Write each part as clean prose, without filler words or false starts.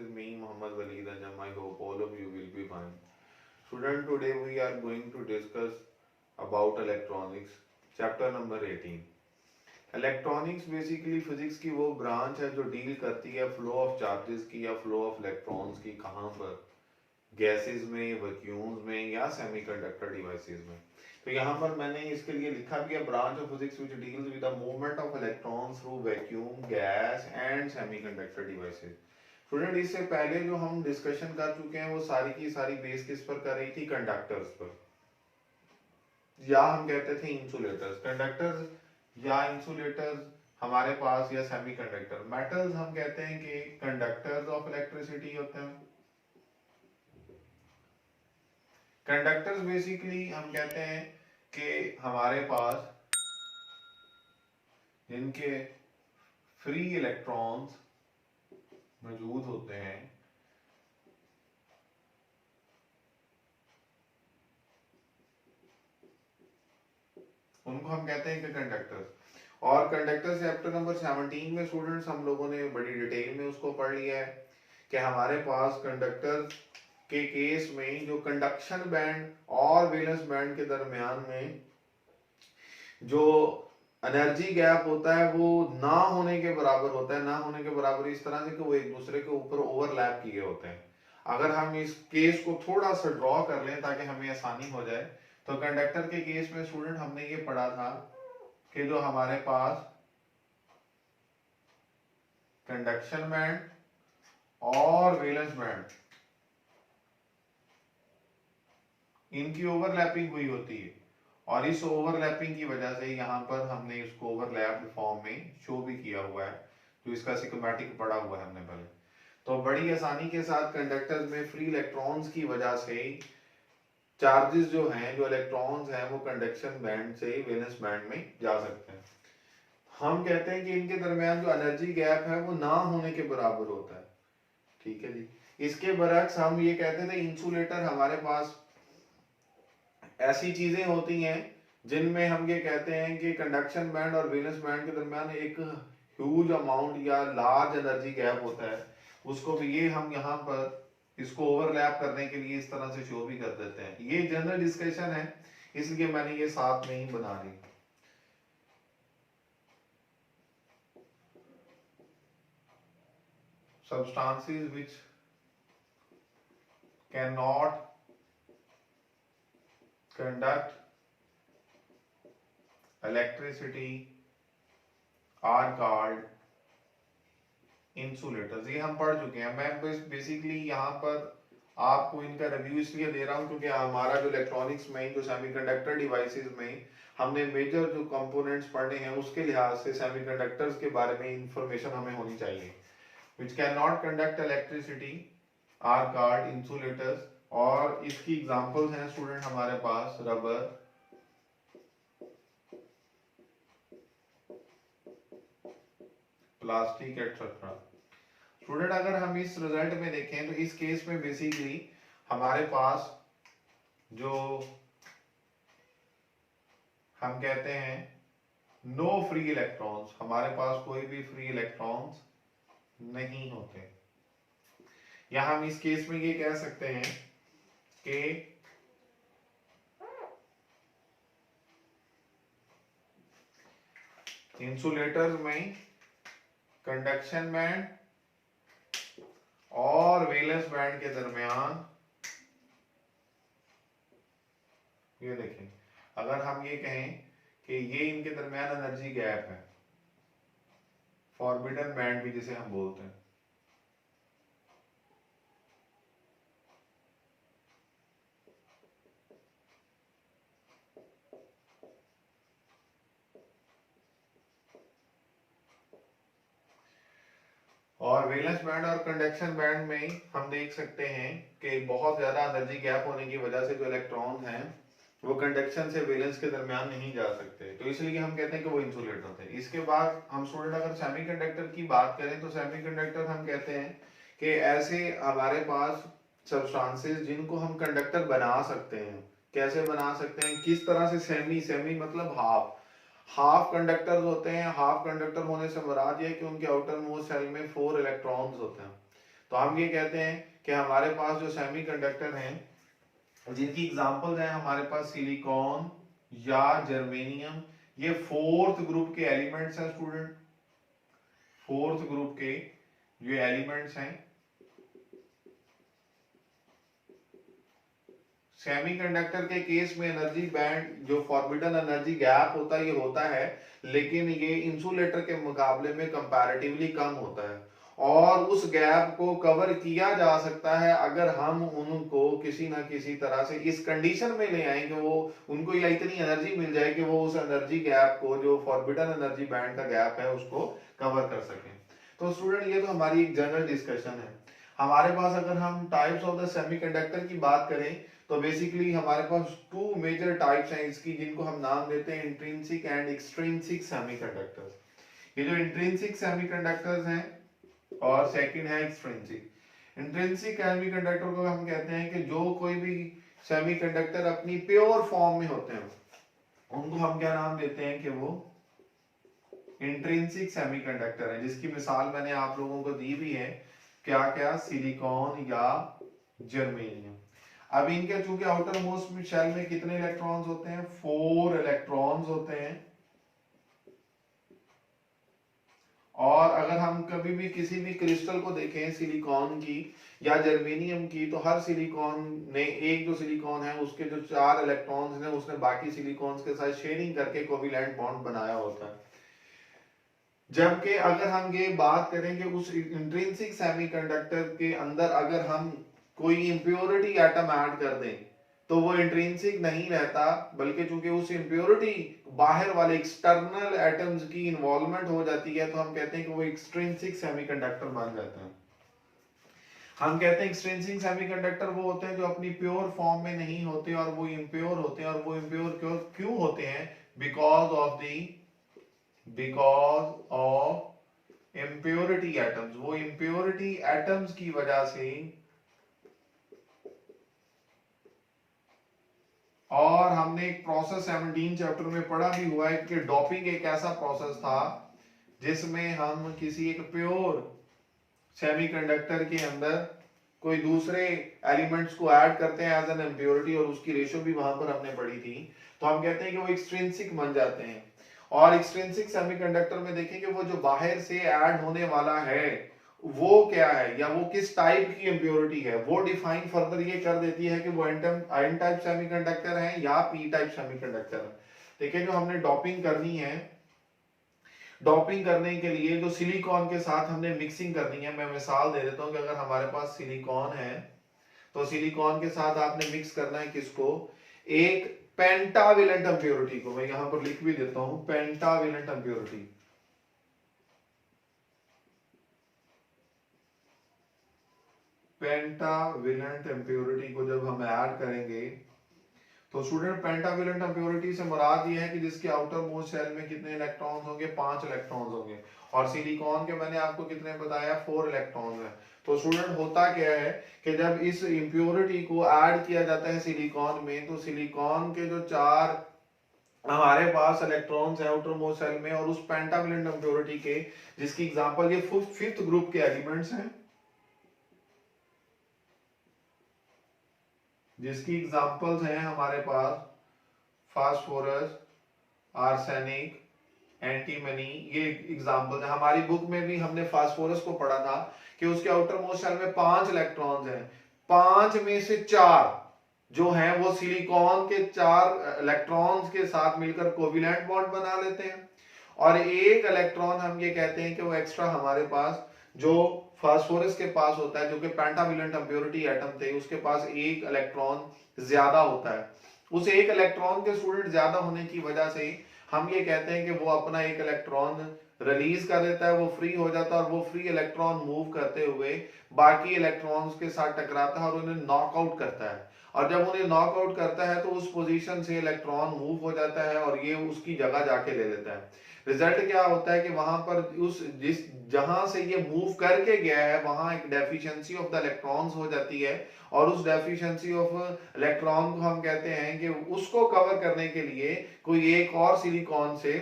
with me, Muhammad Waleed Ajam. I hope all of you will be fine. Student, today we are going to discuss about electronics, chapter number 18. Electronics basically physics की वो branch है जो deal करती है flow of charges की या flow of electrons की, कहाँ पर, गैसेस में, वैक्यूम्स में या सेमीकंडक्टर डिवाइसेस में। तो यहाँ पर मैंने इसके लिए लिखा भी है branch of physics which deals with the movement of electrons through vacuum, gas and semiconductor devices. Student, इससे पहले जो हम डिस्कशन कर चुके हैं वो सारी की सारी बेस किस पर कर रही थी? कंडक्टर्स पर, या हम कहते थे इंसुलेटर्स। कंडक्टर्स या इंसुलेटर्स हमारे पास, या सेमीकंडक्टर। मेटल्स हम कहते हैं कि कंडक्टर्स ऑफ इलेक्ट्रिसिटी होते हैं। कंडक्टर्स बेसिकली हम कहते हैं कि हमारे पास जिनके फ्री इलेक्ट्रॉन्स मौजूद होते हैं, उनको हम कहते हैं कि कंडक्टर्स। और कंडक्टर चैप्टर नंबर 17 में स्टूडेंट्स हम लोगों ने बड़ी डिटेल में उसको पढ़ लिया है कि हमारे पास कंडक्टर के केस में जो कंडक्शन बैंड और वैलेंस बैंड के दरमियान में जो एनर्जी गैप होता है वो ना होने के बराबर होता है। ना होने के बराबर इस तरह से कि वो एक दूसरे के ऊपर ओवरलैप किए होते हैं। अगर हम इस केस को थोड़ा सा ड्रॉ कर लें ताकि हमें आसानी हो जाए, तो कंडक्टर के केस में स्टूडेंट हमने ये पढ़ा था कि जो हमारे पास कंडक्शन बैंड और वैलेंस बैंड, इनकी ओवरलैपिंग हुई होती है, और इस ओवरलैपिंग की वजह से यहाँ पर हमने इसको ओवरलैप्ड फॉर्म में शो भी किया हुआ है, जो इसका सिस्टमैटिक पढ़ा हुआ है हमने पहले। तो बड़ी आसानी के साथ कंडक्टर्स में फ्री इलेक्ट्रॉन्स की वजह से चार्जेस जो हैं, जो इलेक्ट्रॉन्स हैं, वो कंडक्शन बैंड से वैलेंस बैंड में जा सकते हैं। हम कहते हैं कि इनके दरमियान जो एनर्जी गैप है वो ना होने के बराबर होता है। ठीक है जी। इसके बरक्स हम ये कहते थे इंसुलेटर हमारे पास ऐसी चीजें होती हैं जिनमें हम ये कहते हैं कि कंडक्शन बैंड और वैलेंस बैंड के दरमियान एक ह्यूज अमाउंट या लार्ज एनर्जी गैप होता है। उसको भी ये हम यहाँ पर इसको ओवरलैप करने के लिए इस तरह से शो भी कर देते हैं। ये जनरल डिस्कशन है, इसलिए मैंने ये साथ में ही बना ली। substances which cannot conduct electricity are called insulators। ये हम पढ़ चुके हैं। मैं बेसिकली यहाँ पर आपको इनका रिव्यू इसलिए दे रहा हूँ क्योंकि हमारा जो इलेक्ट्रॉनिक्स में, जो सेमीकंडक्टर डिवाइसेस में हमने मेजर जो कंपोनेंट्स पढ़ने हैं, उसके लिहाज से सेमीकंडक्टर्स के बारे में इंफॉर्मेशन हमें होनी चाहिए। which cannot conduct electricity are called insulators। और इसकी एग्जांपल्स हैं स्टूडेंट हमारे पास रबर, प्लास्टिक एटसेट्रा। स्टूडेंट, अगर हम इस रिजल्ट में देखें तो इस केस में बेसिकली हमारे पास जो हम कहते हैं नो फ्री इलेक्ट्रॉन्स, हमारे पास कोई भी फ्री इलेक्ट्रॉन्स नहीं होते। या हम इस केस में ये कह सकते हैं कि इंसुलेटर्स में कंडक्शन बैंड और वैलेंस बैंड के दरमियान, ये देखें, अगर हम ये कहें कि ये इनके दरमियान एनर्जी गैप है, फॉरबिडन बैंड भी जिसे हम बोलते हैं, और वैलेंस बैंड और कंडक्शन बैंड में हम देख सकते हैं कि बहुत ज्यादा एनर्जी गैप होने की वजह से जो इलेक्ट्रॉन हैं वो कंडक्शन से वैलेंस के दरमियान नहीं जा सकते, तो इसलिए हम कहते हैं कि वो इंसुलेटर थे। इसके बाद हम स्टूडेंट अगर सेमीकंडक्टर की बात करें तो सेमीकंडक्टर हम कहते हैं कि ऐसे हमारे पास सब्सटेंसेस जिनको हम कंडक्टर बना सकते हैं। कैसे बना सकते हैं, किस तरह से? सेमी, सेमी मतलब हाफ कंडक्टर्स होते हैं। हाफ कंडक्टर होने से मुराद ये है कि उनके आउटर मोस्ट शेल में 4 इलेक्ट्रॉन्स होते हैं। तो हम ये कहते हैं कि हमारे पास जो सेमीकंडक्टर हैं जिनकी एग्जांपल्स हैं हमारे पास सिलिकॉन या जर्मेनियम, ये फोर्थ ग्रुप के एलिमेंट्स हैं स्टूडेंट। फोर्थ ग्रुप के जो एलिमेंट्स हैं सेमीकंडक्टर के केस में एनर्जी बैंड जो फॉरबिडन एनर्जी गैप होता है ये होता है, लेकिन ये इंसुलेटर के मुकाबले में कंपैरेटिवली कम होता है और उस गैप को कवर किया जा सकता है अगर हम उनको किसी ना किसी तरह से इस कंडीशन में ले आए कि वो उनको या इतनी एनर्जी मिल जाए कि वो उस एनर्जी गैप को जो फॉरबिडन एनर्जी बैंड का गैप है उसको कवर कर सकें। तो स्टूडेंट ये तो हमारी एक जनरल डिस्कशन है। हमारे पास अगर हम टाइप्स ऑफ द सेमीकंडक्टर की बात करें तो बेसिकली हमारे पास टू मेजर टाइप्स हैं इसकी, जिनको हम नाम देते हैं इंट्रिंसिक एंड एक्सट्रिंसिक सेमीकंडक्टर्स। ये जो इंट्रिंसिक सेमीकंडक्टर्स हैं और सेकंड है एक्सट्रिंसिक। इंट्रिंसिक सेमीकंडक्टर को हम कहते हैं कि जो कोई भी सेमीकंडक्टर अपनी प्योर फॉर्म में होते हैं उनको हम क्या नाम देते हैं कि वो इंट्रिंसिक सेमीकंडक्टर है, जिसकी मिसाल मैंने आप लोगों को दी भी है, क्या क्या, सिलिकॉन या जर्मेनियम। अब इनके चूंकि आउटर मोस्ट शेल में कितने इलेक्ट्रॉन्स होते हैं, 4 इलेक्ट्रॉन्स होते हैं। और अगर हम कभी भी किसी भी क्रिस्टल को देखें सिलिकॉन की या जर्मेनियम की, तो हर सिलिकॉन ने एक जो सिलिकॉन है उसके जो 4 इलेक्ट्रॉन्स हैं उसने बाकी सिलिकॉन्स के साथ शेयरिंग करके कोवेलेंट बॉन्ड बनाया होता है। जबकि अगर हम ये बात करें कि उस इंट्रिंसिक सेमीकंडक्टर के अंदर अगर हम कोई इंप्योरिटी एटम ऐड कर दें तो वो इंट्रिंसिक नहीं रहता, बल्कि चूंकि उस इंप्योरिटी बाहर वाले एक्सटर्नल एटम्स की इन्वॉल्वमेंट हो जाती है तो हम कहते हैं कि वो एक्सट्रिंसिक सेमीकंडक्टर बन जाता है। हम कहते हैं एक्सट्रिंसिक सेमीकंडक्टर वो होते हैं जो अपनी प्योर फॉर्म में नहीं होते और वो इम्प्योर होते हैं। और वो इम्प्योर क्यों होते हैं? Because of impurity atoms. वो इम्प्योरिटी एटम्स की वजह से, और हमने एक प्रोसेस 17 चैप्टर में पढ़ा भी हुआ है कि डोपिंग एक ऐसा प्रोसेस था जिसमें हम किसी एक प्योर सेमीकंडक्टर के अंदर कोई दूसरे एलिमेंट्स को ऐड करते हैं एज एन इम्प्योरिटी, और उसकी रेशो भी वहां पर हमने पढ़ी थी। तो हम कहते हैं कि वो एक्सट्रिंसिक बन जाते हैं। और एक्सट्रिंसिक सेमीकंडक्टर में देखें कि वो जो बाहर से ऐड होने वाला है वो क्या है या वो किस टाइप की इम्प्योरिटी है, वो डिफाइन फर्दर ये कर देती है कि वो एन टाइप सेमीकंडक्टर है या पी टाइप सेमीकंडक्टर है। देखिए जो हमने डोपिंग करनी है, डोपिंग करने के लिए जो सिलिकॉन के साथ हमने मिक्सिंग करनी है, मैं मिसाल दे देता हूं कि अगर हमारे पास सिलिकॉन है तो सिलिकॉन के साथ आपने मिक्स करना है किसको, एक पेंटावेलेंट इम्प्योरिटी को। मैं यहां पर लिख भी देता हूं पेंटावेलेंट इम्प्योरिटी। पेंटावेलेंट इम्प्योरिटी को जब हम ऐड करेंगे तो स्टूडेंट पेंटावेलेंट इम्प्योरिटी से मुराद ये है कि जिसके आउटर मोस्ट शेल में कितने इलेक्ट्रॉन्स होंगे, 5 इलेक्ट्रॉन्स होंगे। और सिलिकॉन के मैंने आपको कितने बताया, 4 इलेक्ट्रॉन्स हैं। तो स्टूडेंट होता क्या है कि जब इस इम्प्योरिटी को ऐड किया जाता है सिलिकॉन में, तो सिलिकॉन के जो 4 हमारे पास इलेक्ट्रॉन्स हैं आउटर मोस्ट शेल में, और उस पेंटावेलेंट इम्प्योरिटी के, जिसकी एग्जांपल ये 5th ग्रुप के एलिमेंट्स हैं, जिसकी एग्जांपल्स हैं हमारे पास फास्फोरस, आर्सेनिक, एंटीमनी, ये एग्जांपल्स हैं। हमारी बुक में भी हमने फास्फोरस को पढ़ा था कि उसके आउटर मोस्ट शेल में 5 इलेक्ट्रॉन्स हैं। 5 में से 4 जो हैं वो सिलिकॉन के 4 इलेक्ट्रॉन्स के साथ मिलकर कोवेलेंट बॉन्ड बना लेते हैं, और एक इलेक्ट्रॉन हम ये कहते हैं कि वो एक्स्ट्रा हमारे पास जो फास्फोरस के पास होता है, जो कि पेंटावेलेंट इम्प्योरिटी एटम थे, उसके पास एक इलेक्ट्रॉन ज्यादा होता है। उस एक इलेक्ट्रॉन के स्टूडेंट ज्यादा होने की वजह से हम ये कहते हैं कि वो अपना एक इलेक्ट्रॉन रिलीज कर देता है, वो फ्री हो जाता है, और वो फ्री इलेक्ट्रॉन मूव करते हुए बाकी इलेक्ट्रॉन्स के साथ टकराता है और उन्हें नॉकआउट करता है। और जब उन्हें नॉकआउट करता है तो उस पोजीशन से इलेक्ट्रॉन मूव हो जाता है और ये उसकी जगह जाके ले लेता है। रिजल्ट क्या होता है कि वहां पर उस जिस जहां से ये मूव करके गया है वहां एक डेफिशिएंसी ऑफ द इलेक्ट्रॉन्स हो जाती है, और उस डेफिशिएंसी ऑफ इलेक्ट्रॉन को हम कहते हैं कि उसको कवर करने के लिए कोई एक और सिलिकॉन से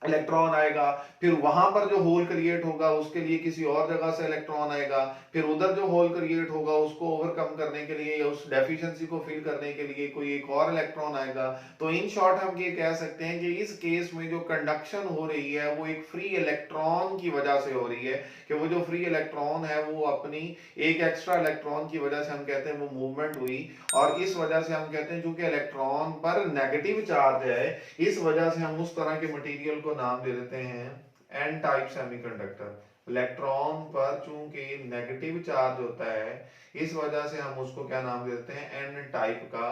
इलेक्ट्रॉन आएगा, फिर वहां पर जो होल क्रिएट होगा उसके लिए किसी और जगह से इलेक्ट्रॉन आएगा, फिर उधर जो होल क्रिएट होगा उसको ओवरकम करने के लिए या उस डेफिशिएंसी को फिल करने के लिए कोई एक और इलेक्ट्रॉन आएगा। तो इन शॉर्ट हम ये कह सकते हैं कि इस केस में जो कंडक्शन हो रही है वो एक फ्री इलेक्ट्रॉन की वजह से हो रही है, कि वो जो फ्री इलेक्ट्रॉन है वो अपनी एक एक्स्ट्रा इलेक्ट्रॉन की वजह से हम कहते हैं वो मूवमेंट हुई, और इस वजह से हम कहते हैं चूंकि इलेक्ट्रॉन पर नेगेटिव चार्ज है, इस वजह से हम उस तरह के मटेरियल को नाम दे देते हैं एन टाइप सेमीकंडक्टर। इलेक्ट्रॉन पर चूंकि नेगेटिव चार्ज होता है, इस वजह से हम उसको क्या नाम देते हैं, एन टाइप का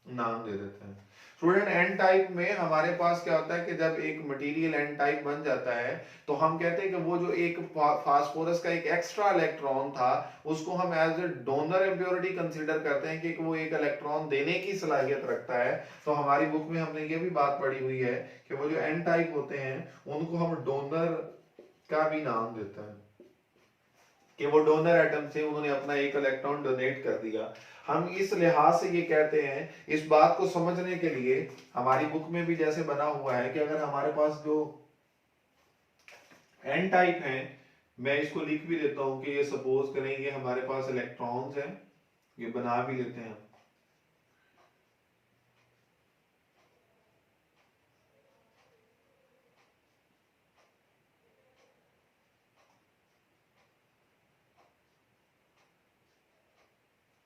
नाम दे देते हैं। स्टूडेंट एन टाइप में हमारे पास क्या होता है कि जब एक मटेरियल एन टाइप बन जाता है तो हम कहते हैं कि वो जो एक फास्फोरस का एक एक्स्ट्रा इलेक्ट्रॉन था उसको हम as a donor impurity consider करते हैं कि वो एक इलेक्ट्रॉन देने की सलाहियत रखता है। तो हमारी बुक में हमने ये भी बात पढ़ी हुई है कि वो जो एन टाइप होते हैं उनको हम डोनर का भी नाम देते हैं, कि वो डोनर एटम से उन्होंने अपना एक इलेक्ट्रॉन डोनेट कर दिया। हम इस लिहाज से ये कहते हैं, इस बात को समझने के लिए हमारी बुक में भी जैसे बना हुआ है कि अगर हमारे पास जो एन टाइप है, मैं इसको लिख भी देता हूं कि ये सपोज करेंगे हमारे पास इलेक्ट्रॉन्स हैं, ये बना भी लेते हैं।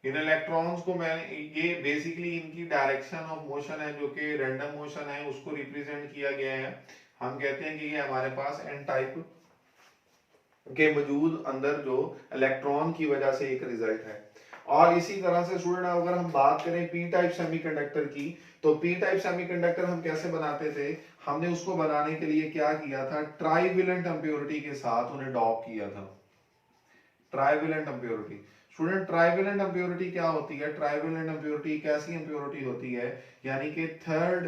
इन इलेक्ट्रॉन्स को मैं, ये बेसिकली इनकी डायरेक्शन ऑफ मोशन है जो कि रैंडम मोशन है, उसको रिप्रेजेंट किया गया है। हम कहते हैं कि ये हमारे पास एन टाइप के मौजूद अंदर जो इलेक्ट्रॉन की वजह से एक रिजल्ट है। और इसी तरह से स्टूडेंट अगर हम बात करें पी टाइप सेमीकंडक्टर की, तो पी टाइप सेमीकंडक्टर हम कैसे बनाते थे, हमने उसको बनाने के लिए क्या किया था, ट्राइवेलेंट इंप्योरिटी के साथ उन्हें डॉप किया था। Trivalent impurity, student trivalent impurity क्या होती है, ट्राइवेलेंट इंप्योरिटी एक ऐसी इंप्योरिटी होती है यानी कि थर्ड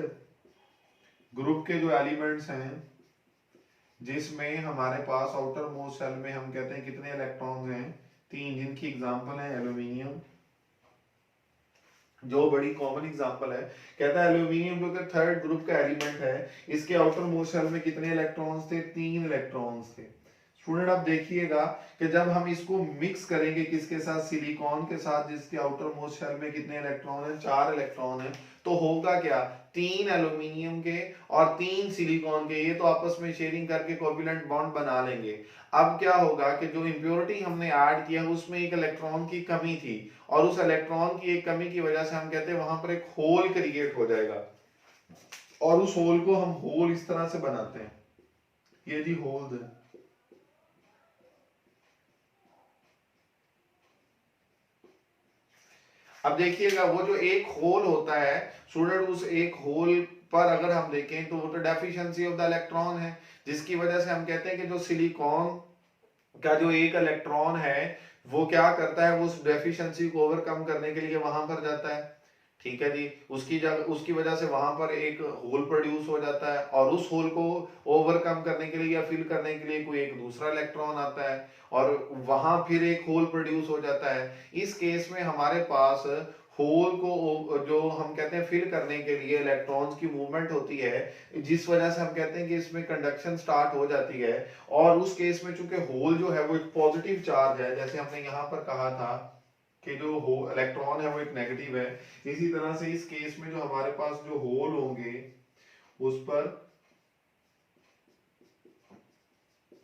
ग्रुप के जो एलिमेंट्स हैं जिसमें हमारे पास आउटर मोस्ट सेल में हम कहते हैं कितने इलेक्ट्रॉन्स हैं, 3, जिनकी एग्जांपल है एल्यूमिनियम, जो बड़ी कॉमन एग्जांपल है। कहता है एल्यूमिनियम जो कि थर्ड ग्रुप का एलिमेंट है, इसके आउटर मोस्ट शेल में कितने इलेक्ट्रॉन्स थे, 3 इलेक्ट्रॉन्स थे। स्टूडेंट आप देखिएगा कि जब हम इसको मिक्स करेंगे किसके साथ, सिलिकॉन के साथ, जिसके आउटर मोस्ट शेल में कितने इलेक्ट्रॉन है, 4 इलेक्ट्रॉन है, तो होगा क्या, 3 एल्यूमिनियम के और 3 सिलिकॉन के, ये तो आपस में शेयरिंग करके कोवैलेंट बॉन्ड बना लेंगे। अब क्या होगा कि जो इंप्योरिटी हमने ऐड किया उसमें एक इलेक्ट्रॉन की कमी थी, और उस इलेक्ट्रॉन की एक कमी की वजह से हम कहते हैं वहां पर एक होल क्रिएट हो जाएगा, और उस होल को हम होल इस तरह से बनाते हैं, ये जी होल है। अब देखिएगा वो जो एक होल होता है स्टूडेंट, उस एक होल पर अगर हम देखें तो वो तो डेफिशिएंसी ऑफ द इलेक्ट्रॉन है, जिसकी वजह से हम कहते हैं कि जो सिलिकॉन का जो एक इलेक्ट्रॉन है वो क्या करता है, वो उस डेफिशिएंसी को ओवरकम करने के लिए वहां पर जाता है। ठीक है जी, उसकी जगह उसकी वजह से वहां पर एक होल प्रोड्यूस हो जाता है, और उस होल को ओवरकम करने के लिए या फिल करने के लिए कोई एक दूसरा इलेक्ट्रॉन आता है, और वहां फिर एक होल प्रोड्यूस हो जाता है। इस केस में हमारे पास होल को जो हम कहते हैं फिल करने के लिए इलेक्ट्रॉन्स की मूवमेंट होती है, जिस वजह से हम कहते हैं कि इसमें कंडक्शन स्टार्ट हो जाती है। और उस केस में चूंकि होल जो है वो एक पॉजिटिव चार्ज है, जैसे हमने यहाँ पर कहा था कि जो इलेक्ट्रॉन है वो एक नेगेटिव है, इसी तरह से इस केस में जो हमारे पास जो होल होंगे उस पर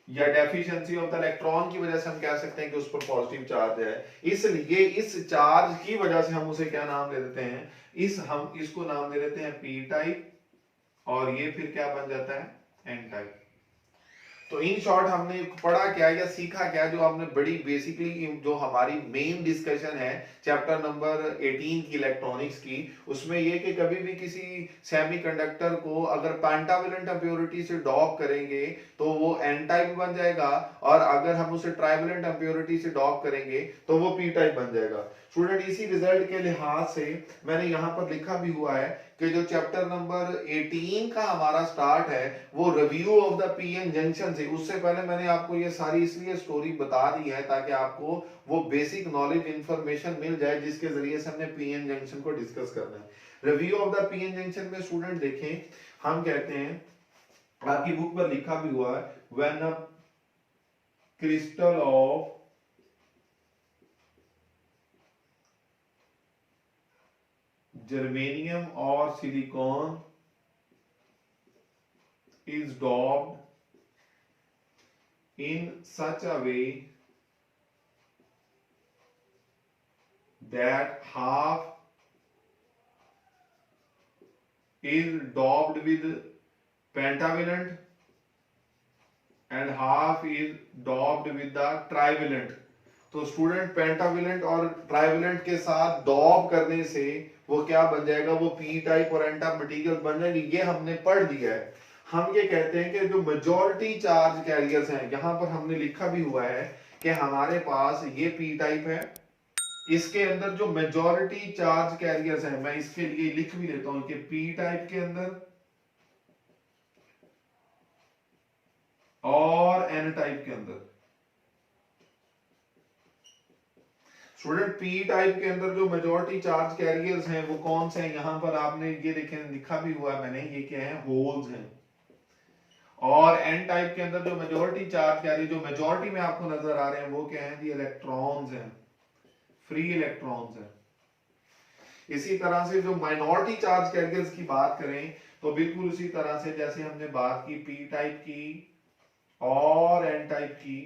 या डेफिशिएंसी ऑफ द इलेक्ट्रॉन की वजह से हम कह सकते हैं कि उस पर पॉजिटिव चार्ज है, इसलिए इस चार्ज की वजह से हम उसे क्या नाम दे देते हैं, हम इसको नाम दे देते हैं पी टाइप, और ये फिर क्या बन जाता है, एन टाइप। तो इन शॉर्ट हमने पढ़ा क्या या सीखा क्या, जो हमने बड़ी बेसिकली जो हमारी मेन डिस्कशन है चैप्टर नंबर 18 की इलेक्ट्रॉनिक्स की, उसमें ये कि कभी भी किसी सेमीकंडक्टर को अगर पेंटावेलेंट इंप्योरिटी से डॉप करेंगे तो वो एन टाइप बन जाएगा, और अगर हम उसे ट्राइवेलेंट इंप्योरिटी से डॉप करेंगे तो वो पी टाइप बन जाएगा। स्टूडेंट इसी रिजल्ट के लिहाज से मैंने यहाँ पर लिखा भी हुआ है कि जो चैप्टर नंबर 18 का हमारा स्टार्ट है वो review of the PN junction से, उससे पहले मैंने आपको ये सारी इसलिए स्टोरी बता दी है ताकि आपको वो बेसिक नॉलेज इंफॉर्मेशन मिल जाए जिसके जरिए से हमने पीएन जंक्शन को डिस्कस करना है। Review of the PN junction में स्टूडेंट देखें, हम कहते हैं आपकी बुक पर लिखा भी हुआ है, when a crystal of germanium और silicon is doped in such a way that half is doped with pentavalent and half is doped with the trivalent. तो स्टूडेंट पेंटाविलेंट और ट्राइवेलेंट के साथ डॉप करने से वो क्या बन जाएगा, वो पी टाइप और एन टाइप मटेरियल बन जाएंगे। ये हमने पढ़ लिया है। हम ये कहते हैं कि जो मेजॉरिटी चार्ज कैरियर्स हैं, यहां पर हमने लिखा भी हुआ है कि हमारे पास ये पी टाइप है, इसके अंदर जो मेजॉरिटी चार्ज कैरियर्स हैं, मैं इसके लिए लिख भी लेता हूं कि पी टाइप के अंदर और एन टाइप के अंदर। स्टूडेंट पी टाइप के अंदर जो मेजॉरिटी चार्ज कैरियर्स हैं वो कौन से हैं, यहां पर आपने ये देखें लिखा भी हुआ है मैंने, ये क्या है, होल्स हैं। और एन टाइप के अंदर जो मेजॉरिटी चार्ज कैरियर, जो मेजॉरिटी में आपको नजर आ रहे हैं वो क्या है जी, इलेक्ट्रॉन्स हैं, फ्री इलेक्ट्रॉन्स हैं। इसी तरह से जो माइनॉरिटी चार्ज कैरियर्स की बात करें तो बिल्कुल उसी तरह से जैसे हमने बात की पी टाइप की और एन टाइप की,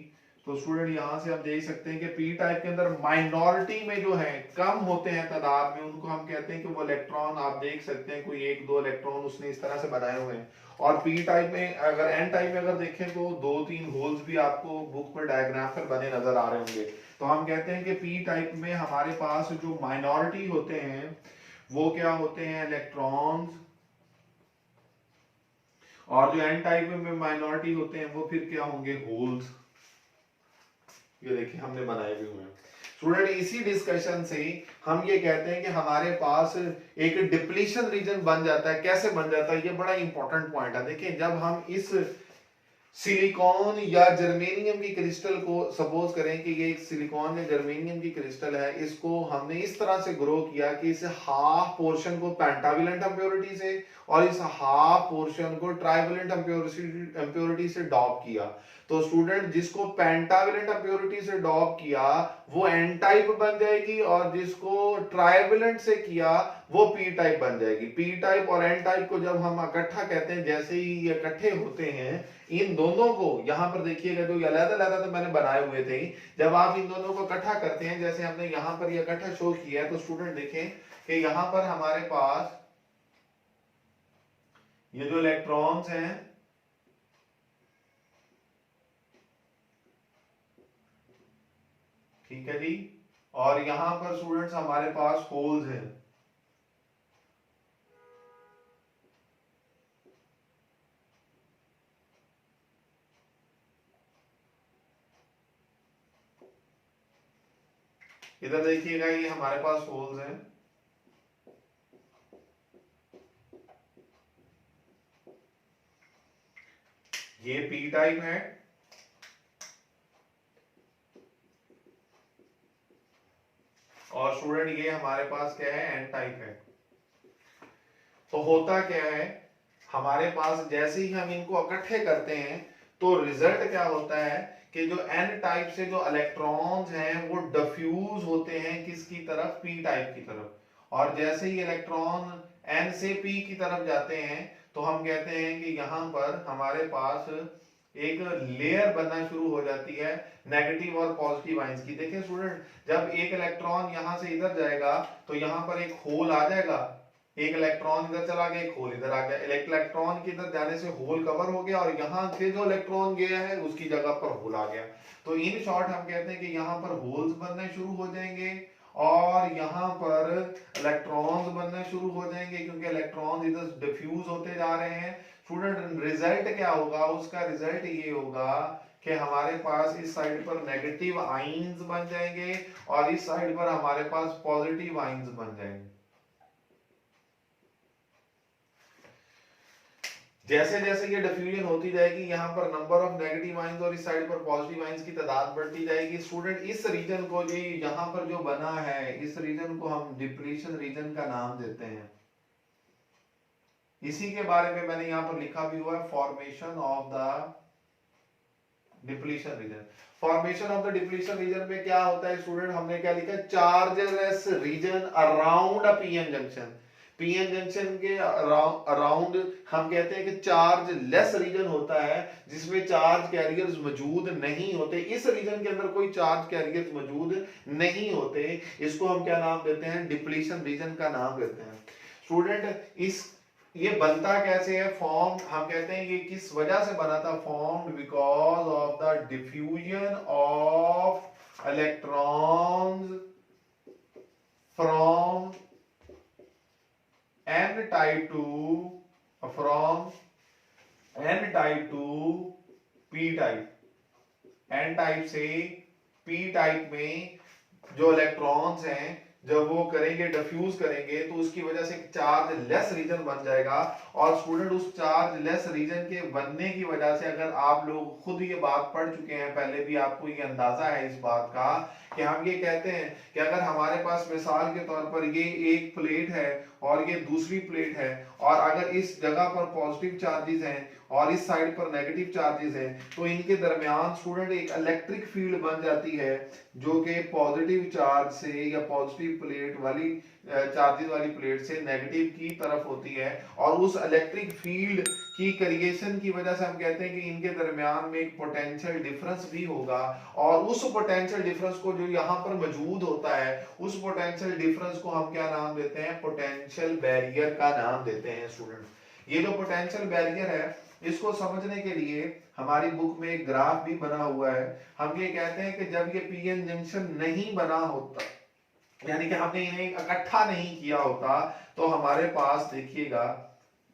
तो स्टूडेंट यहां से आप देख सकते हैं कि पी टाइप के अंदर माइनॉरिटी में जो है, कम होते हैं तादाद में, उनको हम कहते हैं कि वो इलेक्ट्रॉन, आप देख सकते हैं कोई एक दो इलेक्ट्रॉन उसने इस तरह से बनाए हुए हैं। और पी टाइप में अगर, एन टाइप में अगर देखें तो दो तीन होल्स भी आपको बुक पर डायग्राम पर बने नजर आ रहे होंगे। तो हम कहते हैं कि पी टाइप में हमारे पास जो माइनॉरिटी होते हैं वो क्या होते हैं, इलेक्ट्रॉन्स, और जो एन टाइप में माइनॉरिटी होते हैं वो फिर क्या होंगे, होल्स। ये देखिए हमने बनाए भी हुए हैं। स्टूडेंट इसी डिस्कशन से हम ये कहते हैं कि हमारे पास एक डिप्लीशन रीजन बन जाता है। कैसे बन जाता है, ये बड़ा इंपॉर्टेंट पॉइंट है। देखिए जब हम इस सिलिकॉन या जर्मेनियम की क्रिस्टल को, सपोज करें कि ये एक सिलिकॉन या जर्मेनियम की क्रिस्टल है, इसको हमने इस तरह से ग्रो किया कि इस हाफ पोर्शन को पेंटाविलेंट इंप्योरिटी से और इस हाफ पोर्शन को ट्राइवेलेंट इंप्योरिटी से डॉप किया। तो स्टूडेंट जिसको पेंटाविलेंट इंप्योरिटी से डॉप किया वो एन टाइप बन जाएगी, और जिसको ट्राइवेलेंट से किया वो पी टाइप बन जाएगी। पी टाइप और एन टाइप को जब हम इकट्ठा कहते हैं, जैसे ही ये इकट्ठे होते हैं, इन दोनों को यहां पर देखिएगा जो अलग अलग तो मैंने बनाए हुए थे, जब आप इन दोनों को इकट्ठा करते हैं, जैसे हमने यहां पर ये इकट्ठा शो किया है, तो स्टूडेंट देखें कि यहां पर हमारे पास ये जो इलेक्ट्रॉन्स हैं, ठीक है जी, और यहां पर स्टूडेंट्स हमारे पास होल्स हैं। इधर देखिएगा ये हमारे पास होल्स हैं, ये पी टाइप है और स्टूडेंट ये हमारे पास क्या है, एन टाइप है। तो होता क्या है, हमारे पास जैसे ही हम इनको इकट्ठे करते हैं तो रिजल्ट क्या होता है कि जो एन टाइप से जो इलेक्ट्रॉन्स हैं वो डिफ्यूज होते हैं किसकी तरफ, पी टाइप की तरफ। और जैसे ही इलेक्ट्रॉन एन से पी की तरफ जाते हैं तो हम कहते हैं कि यहां पर हमारे पास एक लेयर बनना शुरू हो जाती है नेगेटिव और पॉजिटिव आयंस की। देखिए स्टूडेंट जब एक इलेक्ट्रॉन यहां से इधर जाएगा तो यहां पर एक होल आ जाएगा, एक इलेक्ट्रॉन इधर चला गया, एक होल इधर आ गया, इलेक्ट्रॉन के इधर जाने से होल कवर हो गया और यहां से जो इलेक्ट्रॉन गया है उसकी जगह पर होल आ गया। तो इन शॉर्ट हम कहते हैं कि यहां पर होल्स बनने शुरू हो जाएंगे और यहां पर इलेक्ट्रॉन्स बनने शुरू हो जाएंगे, क्योंकि इलेक्ट्रॉन्स इधर डिफ्यूज होते जा रहे हैं। स्टूडेंट रिजल्ट क्या होगा, उसका रिजल्ट ये होगा कि हमारे पास इस साइड पर नेगेटिव आयंस बन जाएंगे और इस साइड पर हमारे पास पॉजिटिव आयंस बन जाएंगे। जैसे जैसे ये डिफ्यूजन होती जाएगी यहाँ पर नंबर ऑफ नेगेटिव आयंस और इस साइड पर पॉजिटिव आयंस की तादाद बढ़ती जाएगी। स्टूडेंट इस रीजन को, जी यहाँ पर जो बना है, इस रीजन को हम डिप्लीशन रीजन का नाम देते हैं। इसी के बारे में मैंने यहां पर लिखा भी हुआ है, formation of the depletion region. Formation of the depletion region में क्या होता है स्टूडेंट, हमने क्या लिखा है, चार्जलेस रीजन अराउंड अ पीएन जंक्शन। पीएन जंक्शन के अराउंड हम कहते हैं कि चार्ज लेस रीजन होता है जिसमें चार्ज कैरियर्स मौजूद नहीं होते। इस रीजन के अंदर कोई चार्ज कैरियर्स मौजूद नहीं होते, इसको हम क्या नाम देते हैं, डिप्लीशन रीजन का नाम देते हैं स्टूडेंट। इस ये बनता कैसे है, फॉर्म हम कहते हैं ये किस वजह से बना था, formed because of the diffusion of electrons from n type to from n type to p type। n type से p टाइप में जो इलेक्ट्रॉन्स हैं जब वो करेंगे डिफ्यूज करेंगे तो उसकी वजह से चार्ज लेस रीजन बन जाएगा। और स्टूडेंट उस चार्ज लेस रीजन के बनने की वजह से, अगर आप लोग खुद ये बात पढ़ चुके हैं पहले भी, आपको ये अंदाजा है इस बात का कि हम ये कहते हैं कि अगर हमारे पास मिसाल के तौर पर ये एक प्लेट है और ये दूसरी प्लेट है, और अगर इस जगह पर पॉजिटिव चार्जेस हैं और इस साइड पर नेगेटिव चार्जेस हैं, तो इनके दरमियान स्टूडेंट एक इलेक्ट्रिक फील्ड बन जाती है जो कि पॉजिटिव चार्ज से या पॉजिटिव प्लेट वाली चार्जेस वाली प्लेट से नेगेटिव की तरफ होती है। और उस इलेक्ट्रिक फील्ड की क्रिएशन की वजह से हम कहते हैं कि इनके दरमियान में एक पोटेंशियल डिफरेंस भी होगा, और उस पोटेंशियल डिफरेंस को जो यहाँ पर मौजूद होता है, उस पोटेंशियल डिफरेंस को हम क्या नाम देते हैं, पोटेंशियल बैरियर का नाम देते हैं स्टूडेंट। ये जो पोटेंशियल बैरियर है, इसको समझने के लिए हमारी बुक में एक ग्राफ भी बना हुआ है। हम ये कहते हैं कि जब ये पीएन जंक्शन नहीं बना होता, यानी कि हमने इन्हें इकट्ठा नहीं किया होता, तो हमारे पास देखिएगा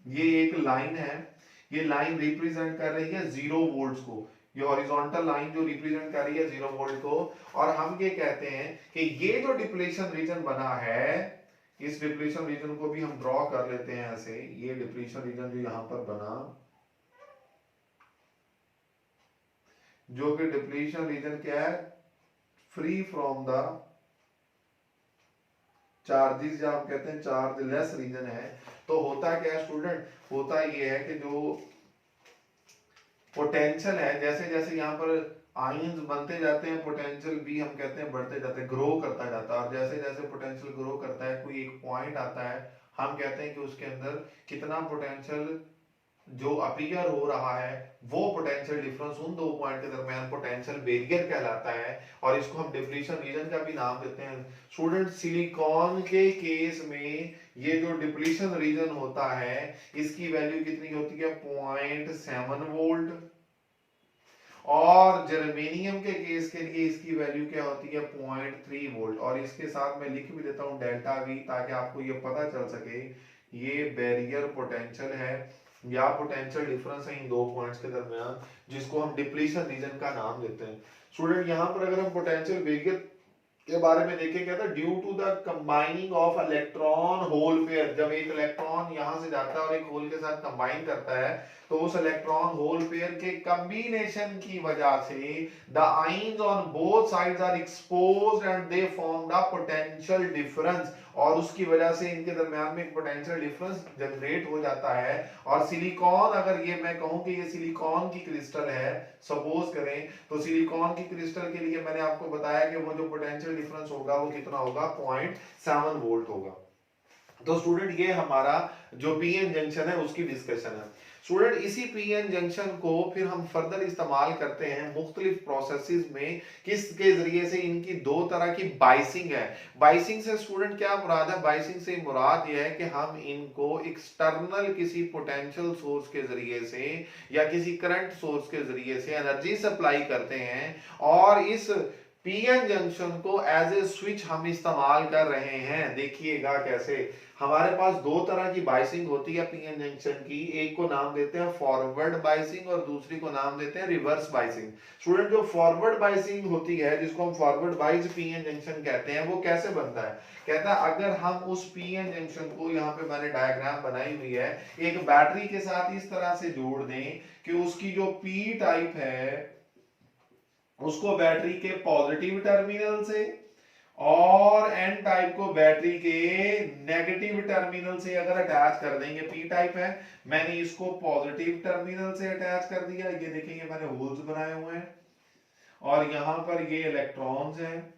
ये एक लाइन है, ये लाइन रिप्रेजेंट कर रही है 0 वोल्ट्स को, ये हॉरिजॉन्टल लाइन जो रिप्रेजेंट कर रही है 0 वोल्ट को। और हम ये कहते हैं कि ये जो डिप्लीशन रीजन बना है, इस डिप्लीशन रीजन को भी हम ड्रॉ कर लेते हैं ऐसे, ये डिप्लीशन रीजन जो यहां पर बना, जो कि डिप्लीशन रीजन क्या है, फ्री फ्रॉम द चार्जेस, या आप कहते हैं चार्ज लेस रीजन है। तो होता क्या है स्टूडेंट, होता ये है कि जो पोटेंशियल है, जैसे जैसे यहाँ पर आयंस बनते जाते हैं, पोटेंशियल भी हम कहते हैं बढ़ते जाते हैं, ग्रो करता जाता है। और जैसे जैसे पोटेंशियल ग्रो करता है, कोई एक पॉइंट आता है, हम कहते हैं कि उसके अंदर कितना पोटेंशियल जो अपीयर हो रहा है, वो पोटेंशियल डिफरेंस उन दो पॉइंट के दरमियान पोटेंशियल बैरियर कहलाता है, और इसको हम डिप्लीशन रीजन का भी नाम देते हैं स्टूडेंट। सिलिकॉन के केस में ये जो डिप्लीशन रीजन होता है, इसकी वैल्यू कितनी होती है, 0.7 वोल्ट। और जर्मेनियम के केस के लिए इसकी वैल्यू क्या होती है, 0.3 वोल्ट। और इसके साथ मैं लिख भी देता हूं डेल्टा वी, ताकि आपको ये पता चल सके ये बैरियर पोटेंशियल है या पोटेंशियल डिफरेंस है इन दो पॉइंट्स के दरमियान, जिसको हम डिप्लीशन रीजन का नाम देते हैं स्टूडेंट। यहां पर अगर हम पोटेंशियल बैरियर के बारे में देखें, क्या था, due to the combining of electron hole pair, जब एक इलेक्ट्रॉन यहां से जाता है और एक होल के साथ कंबाइन करता है, तो उस इलेक्ट्रॉन होल पेयर के कॉम्बिनेशन की वजह से the ions on both sides are exposed and they form the potential difference, और उसकी वजह से इनके दरमियान में एक पोटेंशियल डिफरेंस जनरेट हो जाता है। और सिलिकॉन, अगर ये मैं कहूं कि ये सिलिकॉन की क्रिस्टल है, सपोज करें, तो सिलिकॉन की क्रिस्टल के लिए मैंने आपको बताया कि वो जो पोटेंशियल डिफरेंस होगा वो कितना होगा, 0.7 वोल्ट होगा। तो स्टूडेंट ये हमारा जो पीएन जंक्शन है उसकी डिस्कशन है स्टूडेंट। इसी पीएन जंक्शन को फिर हम फर्दर इस्तेमाल करते हैं मुख्तलिफ प्रोसेसेस में, किसके जरिए से, इनकी दो तरह की बाइसिंग है। बाइसिंग से स्टूडेंट क्या मुराद है, बाइसिंग से मुराद यह है कि हम इनको एक्सटर्नल किसी पोटेंशियल सोर्स के जरिए से या किसी करंट सोर्स के जरिए से एनर्जी सप्लाई करते हैं, और इस पीएन जंक्शन को एज ए स्विच हम इस्तेमाल कर रहे हैं। देखिएगा कैसे, हमारे पास दो तरह की बाइसिंग होती है पीएन जंक्शन की, एक को नाम देते हैं फॉरवर्ड बाइसिंग और दूसरी को नाम देते हैं रिवर्स बाइसिंग। स्टूडेंट जो फॉरवर्ड बाइसिंग होती है, जिसको हम फॉरवर्ड बाइज पीएन जंक्शन कहते हैं, वो कैसे बनता है, कहता है अगर हम उस पीएन जंक्शन को, यहाँ पे मैंने डायग्राम बनाई हुई है, एक बैटरी के साथ इस तरह से जोड़ दें कि उसकी जो पी टाइप है उसको बैटरी के पॉजिटिव टर्मिनल से और एन टाइप को बैटरी के नेगेटिव टर्मिनल से अगर अटैच कर देंगे, पी टाइप है, मैंने इसको पॉजिटिव टर्मिनल से अटैच कर दिया, ये देखेंगे मैंने होल्स बनाए हुए हैं, और यहां पर ये इलेक्ट्रॉन्स हैं,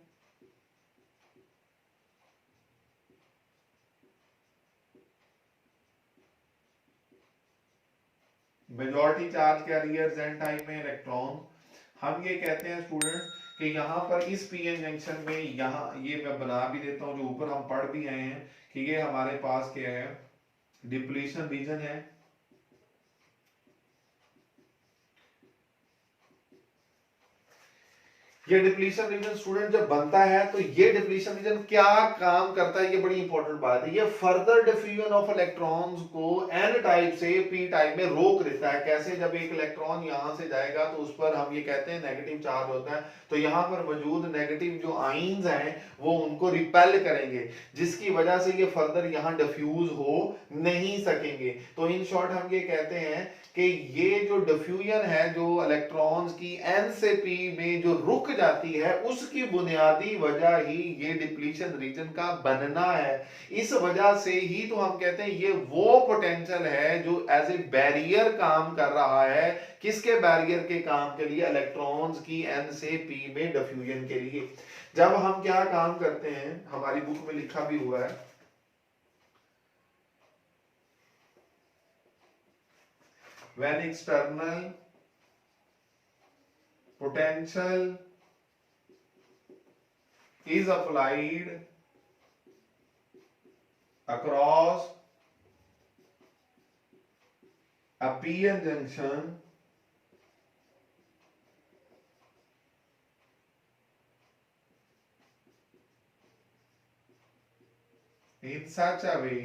majority charge carriers N type में इलेक्ट्रॉन। हम ये कहते हैं स्टूडेंट कि यहाँ पर इस पीएन जंक्शन में, यहाँ ये मैं बना भी देता हूँ, जो ऊपर हम पढ़ भी आए हैं कि ये हमारे पास क्या है, डिप्लीशन रीजन है। ये डिप्लीशन रीजन स्टूडेंट जब बनता है तो ये डिप्लीशन रीजन क्या काम करता है, ये बड़ी इंपॉर्टेंट बात है। ये फर्दर डिफ्यूजन ऑफ इलेक्ट्रॉन्स को एन टाइप से पी टाइप में रोक देता है। कैसे? जब एक इलेक्ट्रॉन यहां से जाएगा तो उस पर हम ये कहते हैं नेगेटिव चार्ज होता है, तो यहां पर मौजूद नेगेटिव जो आइंस हैं वो उनको रिपेल करेंगे, जिसकी वजह से ये फर्दर यहां डिफ्यूज हो नहीं सकेंगे। तो इन शॉर्ट हम ये कहते हैं कि ये जो डिफ्यूजन है, जो इलेक्ट्रॉन्स की एन से पी में जो रुक जाती है, उसकी बुनियादी वजह ही ये डिप्लीशन रीजन का बनना है। इस वजह से ही तो हम कहते हैं ये वो पोटेंशियल है जो एज ए बैरियर काम कर रहा है। किसके बैरियर के काम के लिए? इलेक्ट्रॉन्स की एन से पी में डिफ्यूजन के लिए। जब हम क्या काम करते हैं, हमारी बुक में लिखा भी हुआ है, when external potential is applied across a p-n junction in such a way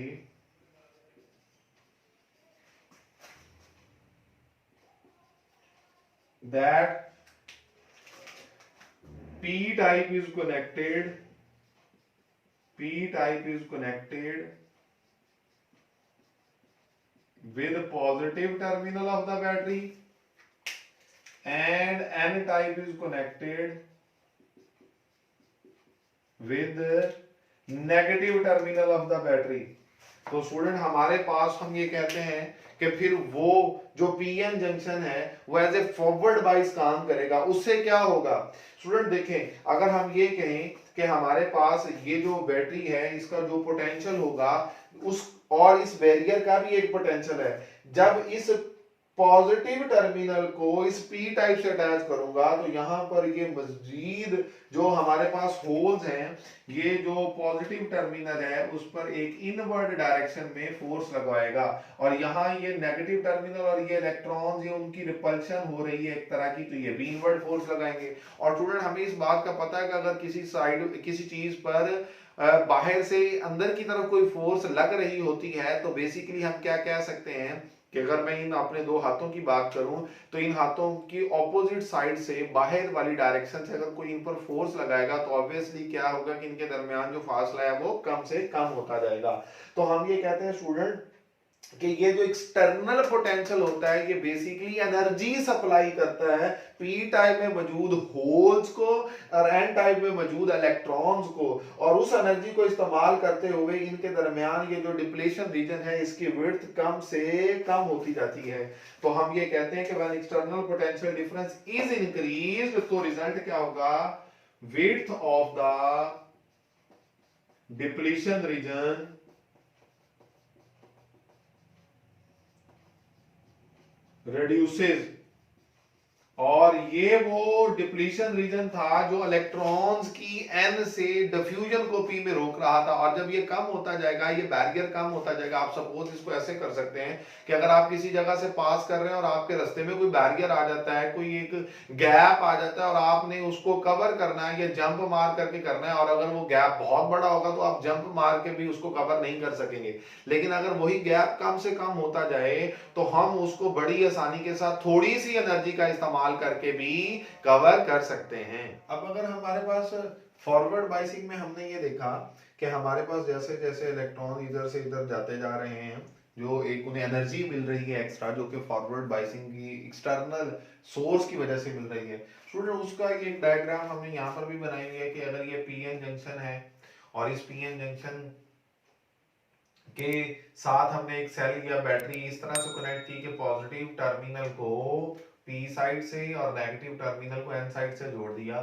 that p type is connected with positive terminal of the battery and n type is connected with negative terminal of the battery। तो student हमारे पास हम ये कहते हैं कि फिर वो जो पीएन जंक्शन है वो एज ए फॉरवर्ड बाइस काम करेगा। उससे क्या होगा स्टूडेंट? देखें, अगर हम ये कहें कि हमारे पास ये जो बैटरी है, इसका जो पोटेंशियल होगा उस और इस बैरियर का भी एक पोटेंशियल है। जब इस पॉजिटिव टर्मिनल को इस पी टाइप से अटैच करूंगा तो यहां पर ये मजीद जो हमारे पास होल्स हैं, ये जो पॉजिटिव टर्मिनल है उस पर एक इनवर्ड डायरेक्शन में फोर्स लगवाएगा, और यहाँ ये नेगेटिव टर्मिनल और ये इलेक्ट्रॉन्स, ये उनकी रिपल्शन हो रही है एक तरह की, तो ये भी इनवर्ड फोर्स लगाएंगे। और स्टूडेंट हमें इस बात का पता है कि अगर किसी साइड किसी चीज पर बाहर से अंदर की तरफ कोई फोर्स लग रही होती है तो बेसिकली हम क्या कह सकते हैं कि अगर मैं इन अपने दो हाथों की बात करूं तो इन हाथों की ऑपोजिट साइड से बाहर वाली डायरेक्शन से अगर कोई इन पर फोर्स लगाएगा तो ऑब्वियसली क्या होगा कि इनके दरमियान जो फासला है वो कम से कम होता जाएगा। तो हम ये कहते हैं स्टूडेंट कि ये जो एक्सटर्नल पोटेंशियल होता है ये बेसिकली एनर्जी सप्लाई करता है पी टाइप में मौजूद होल्स को और एन टाइप में मौजूद इलेक्ट्रॉन्स को, और उस एनर्जी को इस्तेमाल करते हुए इनके दरमियान ये जो डिप्लीशन रीजन है इसकी विड्थ कम से कम होती जाती है। तो हम ये कहते हैं कि when external potential difference is increased तो रिजल्ट क्या होगा? Width of the depletion region reduces। और ये वो डिप्लीशन रीजन था जो इलेक्ट्रॉन्स की एन से डिफ्यूजन को पी में रोक रहा था, और जब ये कम होता जाएगा, ये बैरियर कम होता जाएगा। आप सपोज इसको ऐसे कर सकते हैं कि अगर आप किसी जगह से पास कर रहे हैं और आपके रास्ते में कोई बैरियर आ जाता है, कोई एक गैप आ जाता है और आपने उसको कवर करना है या जंप मार करके करना है, और अगर वो गैप बहुत बड़ा होगा तो आप जंप मार के भी उसको कवर नहीं कर सकेंगे। लेकिन अगर वही गैप कम से कम होता जाए तो हम उसको बड़ी आसानी के साथ थोड़ी सी एनर्जी का इस्तेमाल करके भी कवर कर सकते हैं। अब अगर हमारे पास फॉरवर्ड बाइसिंग में हमने ये देखा कि हमारे पास जैसे जैसे इलेक्ट्रॉन इधर से इधर जाते जा रहे हैं, जो एक उन्हें एनर्जी मिल रही है एक्स्ट्रा, जो कि फॉरवर्ड बाइसिंग की एक्सटर्नल सोर्स की वजह से मिल रही है। स्टूडेंट उसका एक डायग्राम हमने यहाँ पर भी बनाई हुई है कि अगर ये पीएन जंक्शन है और इस पीएन जंक्शन के साथ हमने एक सेल या बैटरी इस तरह से कनेक्ट की कि पॉजिटिव टर्मिनल को पी साइड से और नेगेटिव टर्मिनल को एन साइड से जोड़ दिया,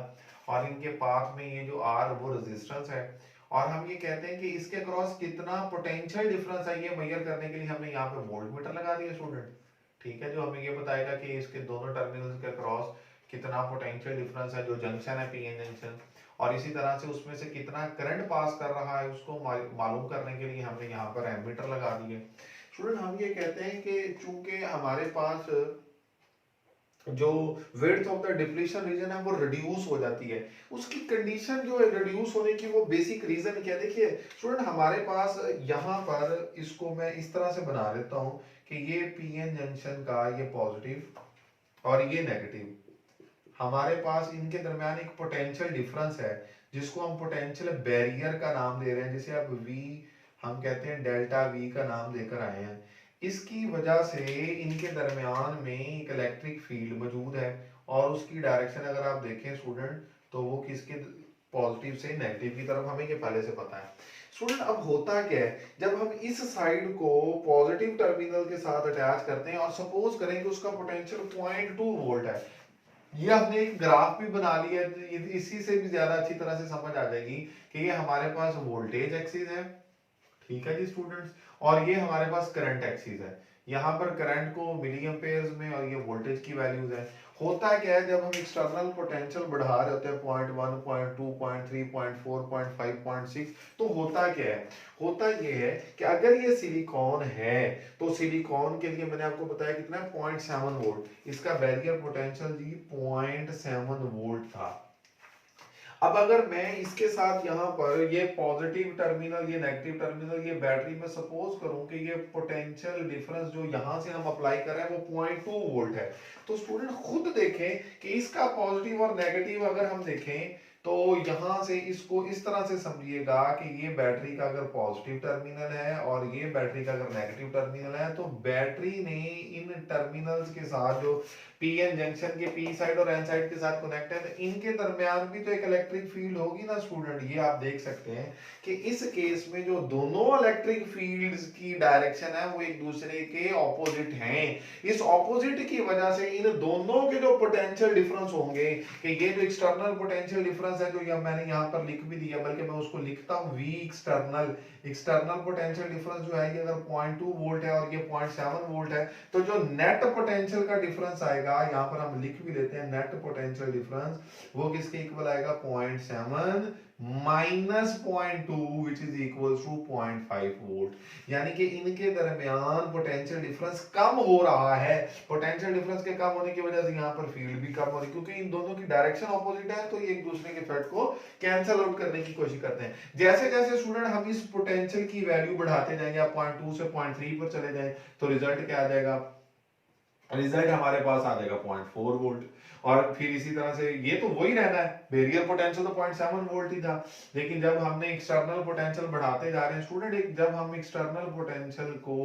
और इनके पाथ में ये जो आर वो रेजिस्टेंस है, और हम ये कहते हैं कि इसके क्रॉस कितना पोटेंशियल डिफरेंस है ये मेजर करने के लिए हमने यहाँ पे वोल्टमीटर लगा दिया स्टूडेंट। ठीक है, जो हमें ये बताएगा कि इसके दोनों टर्मिनल्स के क्रॉस कितना पोटेंशियल डिफरेंस है जो जंक्शन है पीएन जंक्शन, और इसी तरह से उसमें से कितना करंट पास कर रहा है उसको मालूम करने के लिए हमने यहाँ पर एमीटर लगा दिए। स्टूडेंट हम ये कहते हैं कि चूंकि हमारे पास जो width of the depletion region है वो रिड्यूस हो जाती है, उसकी कंडीशन जो है रिड्यूस होने की वो बेसिक रीजन क्या है, देखिए स्टूडेंट हमारे पास यहाँ पर इसको मैं इस तरह से बना देता हूँ कि ये पीएन जंक्शन का ये पॉजिटिव और ये नेगेटिव, हमारे पास इनके दरमियान एक पोटेंशियल डिफरेंस है जिसको हम पोटेंशियल बैरियर का नाम दे रहे हैं, जिसे अब वी हम कहते हैं डेल्टा वी का नाम देकर आए हैं। इसकी वजह से इनके दरमियान में एक इलेक्ट्रिक फील्ड मौजूद है, और उसकी डायरेक्शन अगर आप देखें स्टूडेंट तो वो किसके पॉजिटिव से नेगेटिव की तरफ, हमें ये पहले से पता है। स्टूडेंट अब होता क्या है जब हम इस साइड को पॉजिटिव टर्मिनल के साथ अटैच करते हैं और सपोज करें कि उसका पोटेंशियल 0.2 वोल्ट है, ये हमने एक ग्राफ भी बना लिया है, इसी से भी ज्यादा अच्छी तरह से समझ आ जाएगी कि ये हमारे पास वोल्टेज एक्सिस है, ठीक है जी स्टूडेंट्स, और ये हमारे पास करंट एक्सिस है। यहाँ पर करंट को मिली एम्पेयर्स में और ये वोल्टेज की वैल्यूज है। होता क्या है जब हम एक्सटर्नल पोटेंशियल बढ़ा रहे होते हैं 0.1 0.2 0.3 0.4 0.5 0.6, तो होता क्या है, होता ये है कि अगर ये सिलिकॉन है तो सिलिकॉन के लिए मैंने आपको बताया कितना है 0.7 वोल्ट, इसका बैरियर पोटेंशियल जी 0.7 वोल्ट था। अब अगर मैं इसके साथ यहाँ पर ये पॉजिटिव टर्मिनल ये नेगेटिव टर्मिनल ये बैटरी में सपोज करूं कि ये पोटेंशियल डिफरेंस जो यहाँ से हम अप्लाई कर रहे हैं वो 0.2 वोल्ट है, तो स्टूडेंट खुद देखें कि इसका पॉजिटिव और नेगेटिव अगर हम देखें तो यहां से इसको इस तरह से समझिएगा कि ये बैटरी का अगर पॉजिटिव टर्मिनल है और ये बैटरी का अगर नेगेटिव टर्मिनल है, तो बैटरी ने इन टर्मिनल्स के साथ जो पीएन जंक्शन के पी साइड और एन साइड के साथ कनेक्ट है, तो इनके दरमियान भी तो एक इलेक्ट्रिक फील्ड होगी ना स्टूडेंट। ये आप देख सकते हैं कि इस केस में जो दोनों इलेक्ट्रिक फील्ड्स की डायरेक्शन है वो एक दूसरे के ऑपोजिट हैं। इस ऑपोजिट की वजह से इन दोनों के जो पोटेंशियल डिफरेंस होंगे, कि ये जो एक्सटर्नल पोटेंशियल डिफरेंस है जो मैंने यहाँ पर लिख भी दिया, बल्कि मैं उसको लिखता हूँ V external, external potential difference जो है ये अगर 0.2 वोल्ट है और ये 0.7 वोल्ट है, तो जो नेट पोटेंशियल का डिफरेंस आएगा यहाँ पर हम लिख भी लेते हैं नेट पोटेंशियल डिफरेंस, वो किसके इक्वल आएगा 0.7 minus 0.2 which is equal to 0.5 volt, यानी कि इनके दरमियान पोटेंशियल डिफरेंस कम हो रहा है। पोटेंशियल डिफरेंस के कम होने की वजह से यहाँ पर फील्ड भी कम हो रही है, क्योंकि इन दोनों की डायरेक्शन ऑपोजिट है, तो ये एक दूसरे के इफेक्ट को कैंसिल आउट करने की कोशिश करते हैं। जैसे जैसे स्टूडेंट हम इस पोटेंशियल की वैल्यू बढ़ाते जाएंगे, आप 0.2 से 0.3 पर चले जाएं, तो रिजल्ट क्या आ जाएगा, रिजल्ट हमारे पास आ जाएगा 0.4 वोल्ट। और फिर इसी तरह से ये तो वही रहना है, बैरियर पोटेंशियल तो 0.7 वोल्ट ही था, लेकिन जब हमने एक्सटर्नल पोटेंशियल बढ़ाते जा रहे हैं स्टूडेंट, जब हम एक्सटर्नल पोटेंशियल को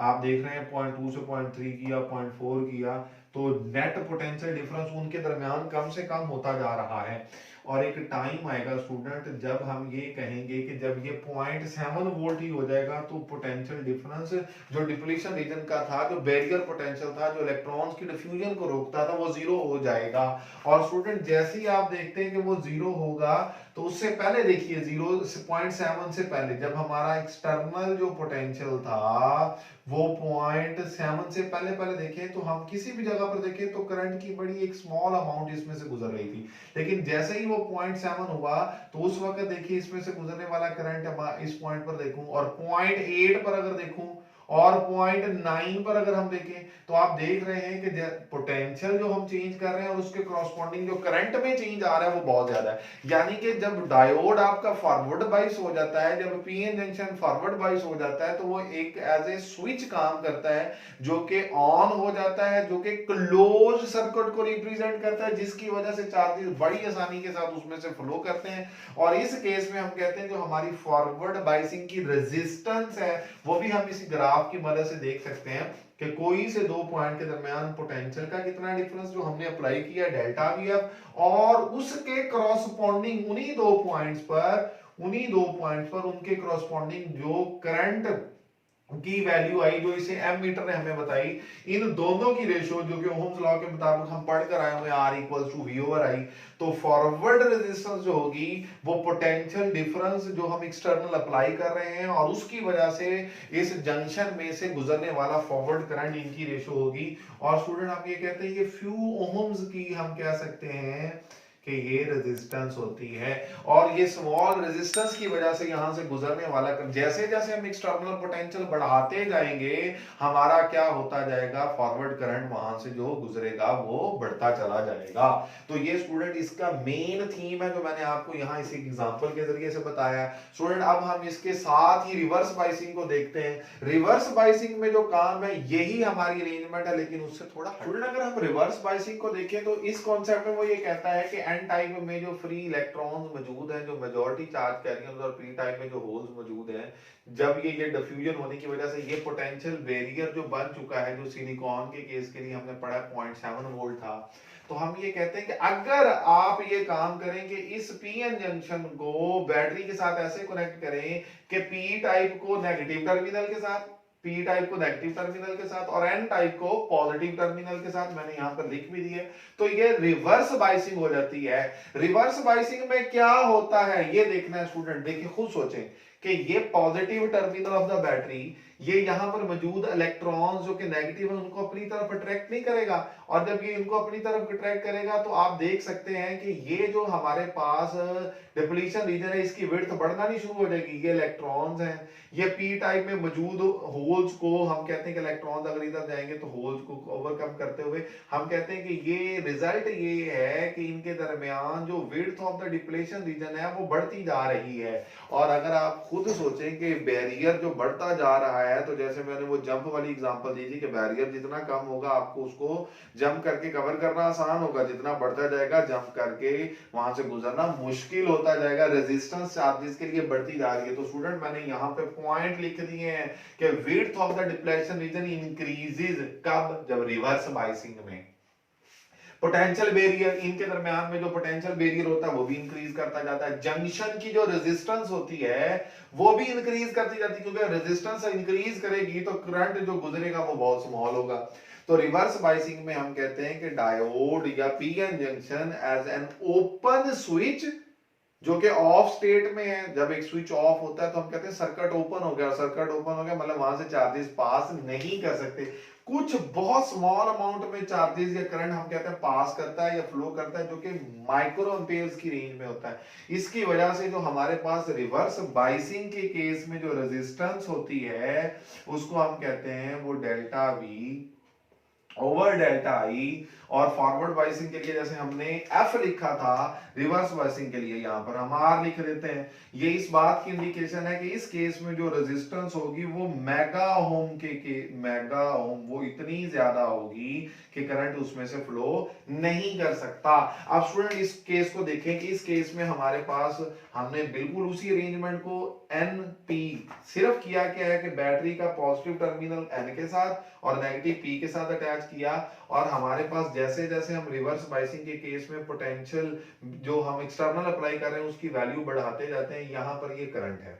आप देख रहे हैं 0.2 से 0.3 किया 0.4 किया, तो नेट पोटेंशियल डिफरेंस उनके दरमियान कम से कम होता जा रहा है। और एक टाइम आएगा स्टूडेंट जब हम ये कहेंगे कि जब ये 0.7 वोल्ट ही हो जाएगा, तो पोटेंशियल डिफरेंस जो डिप्लीशन रीजन का था, जो बैरियर पोटेंशियल था, जो इलेक्ट्रॉन्स की डिफ्यूजन को रोकता था, वो जीरो हो जाएगा। और स्टूडेंट जैसे ही आप देखते हैं कि वो जीरो होगा, तो उससे पहले देखिए 0.7 से पहले जब हमारा एक्सटर्नल जो पोटेंशियल था वो 0.7 से पहले पहले देखें, तो हम किसी भी जगह पर देखें तो करंट की बड़ी एक स्मॉल अमाउंट इसमें से गुजर रही थी, लेकिन जैसे ही वो 0.7 हुआ तो उस वक्त देखिए इसमें से गुजरने वाला करंट इस पॉइंट पर देखूं और 0.8 पर अगर देखूं और 0.9 पर अगर हम देखें, तो आप देख रहे हैं कि पोटेंशियल जो हम चेंज कर रहे हैं और उसके करस्पॉन्डिंग जो करंट में चेंज आ रहा है वो बहुत ज्यादा है। यानी कि जब डायोड आपका फॉरवर्ड बाइस हो जाता है, जब पीएन जंक्शन फॉरवर्ड बाइस हो जाता है, तो वो एक एज ए स्विच काम करता है जो कि ऑन हो जाता है, जो कि क्लोज सर्किट को रिप्रेजेंट करता है, जिसकी वजह से चार्जेस बड़ी आसानी के साथ उसमें से फ्लो करते हैं। और इस केस में हम कहते हैं जो हमारी फॉरवर्ड बाइसिंग की रेजिस्टेंस है वो भी हम इसी ग्राफ की मदद से देख सकते हैं कि कोई से दो पॉइंट के दरमियान पोटेंशियल का कितना डिफरेंस जो हमने अप्लाई किया डेल्टा वी एफ, और उसके करस्पॉन्डिंग उन्हीं दो पॉइंट्स पर उन्हीं 2 पॉइंट्स पर उनके करस्पॉन्डिंग जो करंट की वैल्यू आई जो इसे एम मीटर ने हमें बताई, इन दोनों की रेशियो जो कि ओम्स लॉ के मुताबिक हम पढ़ कर आए हुए are equal to V over I, तो फॉरवर्ड रेजिस्टेंस जो होगी वो पोटेंशियल डिफरेंस जो हम एक्सटर्नल अप्लाई कर रहे हैं और उसकी वजह से इस जंक्शन में से गुजरने वाला फॉरवर्ड करंट, इनकी रेशियो होगी। और स्टूडेंट हम ये कहते हैं ये फ्यू ओम्स की हम कह सकते हैं कि ये रेजिस्टेंस होती है, और ये स्मॉल रेजिस्टेंस की वजह से यहां से गुजरने वाला जैसे जैसे हम एक्सटर्नल पोटेंशियल बढ़ाते जाएंगे हमारा क्या होता जाएगा, फॉरवर्ड करंट वहां से जो गुजरेगा वो बढ़ता चला जाएगा। तो ये स्टूडेंट इसका मेन थीम है जो मैंने आपको यहाँ इस एग्जांपल के जरिए से बताया। स्टूडेंट अब हम इसके साथ ही रिवर्स बाइसिंग को देखते हैं। रिवर्स बाइसिंग में जो काम है यही हमारी अरेंजमेंट है, लेकिन उससे थोड़ा स्टूडेंट अगर हम रिवर्स बाइसिंग को देखें तो इस कॉन्सेप्ट में वो ये कहता है कि एन टाइप में जो फ्री इलेक्ट्रॉन्स मौजूद हैं, जो मेजॉरिटी चार्ज कैरियर्स, और पी टाइप में जो होल्स मौजूद हैं, जब ये डिफ्यूजन होने की वजह से ये पोटेंशियल बैरियर जो बन चुका है, जो सिलिकॉन के केस के लिए हमने पढ़ा 0.7 वोल्ट था, तो हम ये कहते हैं कि अगर आप ये काम करें कि इस पीएन जंक्शन को बैटरी के साथ ऐसे कनेक्ट करें कि पी टाइप को नेगेटिव टर्मिनल के साथ, पी टाइप को नेगेटिव टर्मिनल के साथ और एन टाइप को पॉजिटिव टर्मिनल के साथ, मैंने यहां पर लिख भी दिया, तो ये रिवर्स बाइसिंग हो जाती है। रिवर्स बाइसिंग में क्या होता है ये देखना है स्टूडेंट, देखिए खुद सोचें कि ये positive terminal of the battery, ये यहां पर मौजूद इलेक्ट्रॉन्स जो कि नेगेटिव है उनको अपनी तरफ अट्रैक्ट नहीं करेगा, और जब ये इनको अपनी तरफ अट्रैक्ट करेगा तो आप देख सकते हैं कि ये जो हमारे पास डिप्लीशन रीजन है इसकी विड्थ बढ़ना नहीं शुरू हो जाएगी। ये इलेक्ट्रॉन्स हैं, ये पी टाइप में मौजूद होल्स को हम कहते हैं कि इलेक्ट्रॉन्स अगर इधर जाएंगे तो होल्स को ओवरकम करते हुए हम कहते हैं कि ये रिजल्ट ये है कि इनके दरमियान जो width of the depletion region है वो बढ़ती जा रही है। और अगर आप खुद सोचें कि बैरियर जो बढ़ता जा रहा है, तो जैसे मैंने वो जंप वाली एग्जांपल दी थी कि बैरियर जितना कम होगा आपको उसको जंप करके कवर करना आसान होगा, जितना बढ़ता जाएगा जंप करके वहां से गुजरना मुश्किल होता जाएगा, रेजिस्टेंस चार्जेस के लिए बढ़ती जा रही है। तो स्टूडेंट मैंने यहाँ पे पॉइंट लिख दिए हैं कि width of the depletion region increases कब, जब रिवर्स बाइसिंग में पोटेंशियल बैरियर, इनके दरमियान में जो पोटेंशियल बैरियर होता है वो भी इंक्रीज करता जाता है, जंक्शन की जो रेजिस्टेंस होती है वो भी इंक्रीज करती जाती है, क्योंकि रेजिस्टेंस इंक्रीज करेगी तो करंट जो गुजरेगा वो बहुत स्मॉल होगा। तो रिवर्स बाइसिंग में हम कहते हैं कि डायोड या PN junction as an open switch जो कि ऑफ स्टेट में है, जब एक स्विच ऑफ होता है तो हम कहते हैं सर्किट ओपन हो गया, सर्किट ओपन हो गया मतलब वहां से चार्जेस पास नहीं कर सकते, कुछ बहुत स्मॉल अमाउंट में चार्जेस या करंट हम कहते हैं पास करता है या फ्लो करता है, जो कि माइक्रो एम्पेयर्स की रेंज में होता है। इसकी वजह से जो हमारे पास रिवर्स बाइसिंग के केस में जो रेजिस्टेंस होती है उसको हम कहते हैं वो डेल्टा वी ओवर डेल्टा आई, और फॉरवर्ड बाइसिंग के लिए जैसे हमने एफ लिखा था, रिवर्स बाइसिंग के लिए यहां पर हम आर लिख देते हैं। ये इस बात की इंडिकेशन है कि इस केस में जो रेजिस्टेंस होगी वो मेगा ओम मेगा ओम वो इतनी ज्यादा होगी कि करंट उसमें से फ्लो नहीं कर सकता। अब स्टूडेंट इस केस को देखें कि इस केस में हमारे पास हमने बिल्कुल उसी अरेंजमेंट को एन पी सिर्फ किया क्या है कि बैटरी का पॉजिटिव टर्मिनल एन के साथ और नेगेटिव पी के साथ अटैच किया, और हमारे पास जैसे जैसे हम रिवर्स बाइसिंग के केस में पोटेंशियल जो हम एक्सटर्नल अप्लाई कर रहे हैं उसकी वैल्यू बढ़ाते जाते हैं। यहां पर ये करंट है,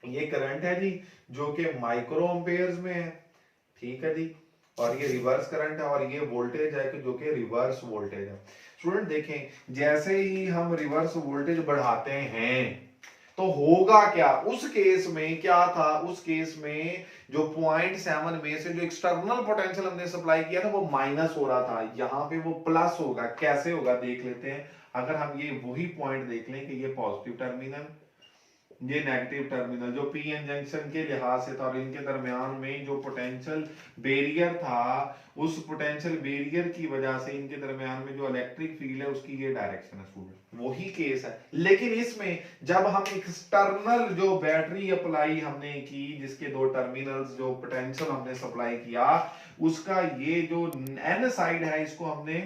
ये करंट है जी जो कि माइक्रो एम्पेयर्स में है, ठीक है जी, और ये रिवर्स करंट है, और ये वोल्टेज है कि जो कि रिवर्स वोल्टेज है। स्टूडेंट देखें जैसे ही हम रिवर्स वोल्टेज बढ़ाते हैं तो होगा क्या, उस केस में क्या था, उस केस में जो 0.7 में से जो एक्सटर्नल पोटेंशियल हमने सप्लाई किया था वो माइनस हो रहा था, यहां पे वो प्लस होगा। कैसे होगा देख लेते हैं। अगर हम ये वही पॉइंट देख लें कि ये पॉजिटिव टर्मिनल, ये नेगेटिव टर्मिनल जो पी एन जंक्शन के लिहाज से था, और इनके दरमियान में जो पोटेंशियल बैरियर था उस पोटेंशियल बैरियर की वजह से इनके दरमियान में जो इलेक्ट्रिक फील्ड है उसकी ये डायरेक्शन है स्टूडेंट, वही केस है। लेकिन इसमें जब हम एक्सटर्नल जो बैटरी अप्लाई हमने की जिसके दो टर्मिनल्स जो पोटेंशियल हमने सप्लाई किया उसका ये जो एन साइड है इसको हमने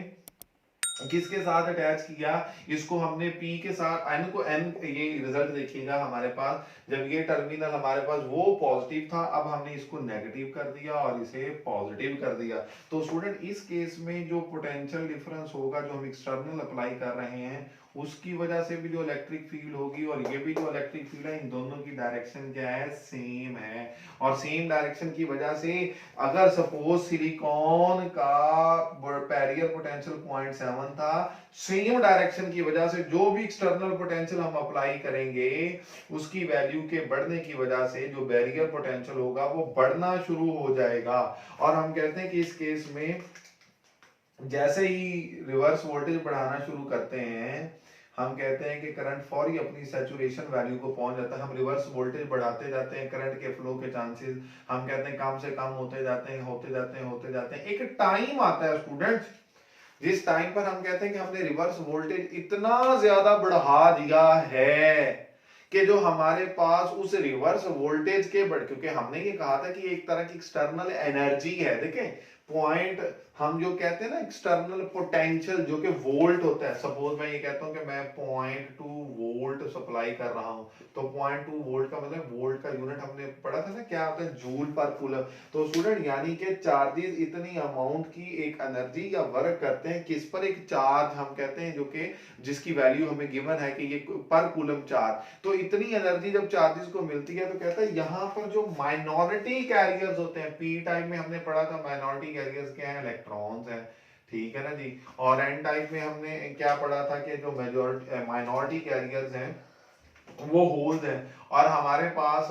किसके साथ अटैच किया, इसको हमने P के साथ, N को N, ये रिजल्ट देखिएगा हमारे पास जब ये टर्मिनल हमारे पास वो पॉजिटिव था, अब हमने इसको नेगेटिव कर दिया और इसे पॉजिटिव कर दिया। तो स्टूडेंट इस केस में जो पोटेंशियल डिफरेंस होगा जो हम एक्सटर्नल अप्लाई कर रहे हैं उसकी वजह से भी जो इलेक्ट्रिक फील्ड होगी और ये भी जो इलेक्ट्रिक फील्ड है, इन दोनों की डायरेक्शन क्या है, सेम है। और सेम डायरेक्शन की वजह से अगर सपोज सिलिकॉन का बैरियर पोटेंशियल 0.7 था, सेम डायरेक्शन की वजह से जो भी एक्सटर्नल पोटेंशियल हम अप्लाई करेंगे उसकी वैल्यू के बढ़ने की वजह से जो बैरियर पोटेंशियल होगा वो बढ़ना शुरू हो जाएगा। और हम कहते हैं कि इस केस में जैसे ही रिवर्स वोल्टेज बढ़ाना शुरू करते हैं, हम कहते हैं कि करंट फौरी अपनी सैचुरेशन वैल्यू को पहुंच जाता है। हम रिवर्स वोल्टेज बढ़ाते जाते हैं, करंट के फ्लो के चांसेस हम कहते हैं कम से कम होते जाते हैं, होते जाते हैं, होते जाते हैं। एक टाइम आता है स्टूडेंट्स, जिस टाइम पर हम कहते हैं कि हमने रिवर्स वोल्टेज इतना ज्यादा बढ़ा दिया है कि जो हमारे पास उस रिवर्स वोल्टेज के बढ़, क्योंकि हमने ये कहा था कि एक तरह की एक्सटर्नल एनर्जी है, देखें पॉइंट, हम जो कहते हैं ना एक्सटर्नल पोटेंशियल जो कि वोल्ट होता है। सपोज मैं ये कहता हूं कि मैं 0.2 वोल्ट सप्लाई कर रहा हूं, तो 0.2 वोल्ट का मतलब वोल्ट का यूनिट हमने पढ़ा था ना क्या होता है, जूल पर कूलम। तो स्टूडेंट यानी कि चार्जेस इतनी अमाउंट की एक एनर्जी या वर्क करते हैं किस पर, एक चार्ज हम कहते हैं जो कि जिसकी वैल्यू हमें गिवन है कि ये पर कूलम चार्ज। तो इतनी एनर्जी जब चार्जेस को मिलती है तो कहता है यहाँ पर जो माइनॉरिटी कैरियर्स होते हैं, पी टाइप में हमने पढ़ा था माइनॉरिटी कैरियर्स क्या है, इलेक्ट्रॉन्स है, ठीक है ना जी। और एन टाइप में हमने क्या पढ़ा था कि जो मेजॉरिटी माइनॉरिटी कैरियर्स हैं वो होल्स हैं। और हमारे पास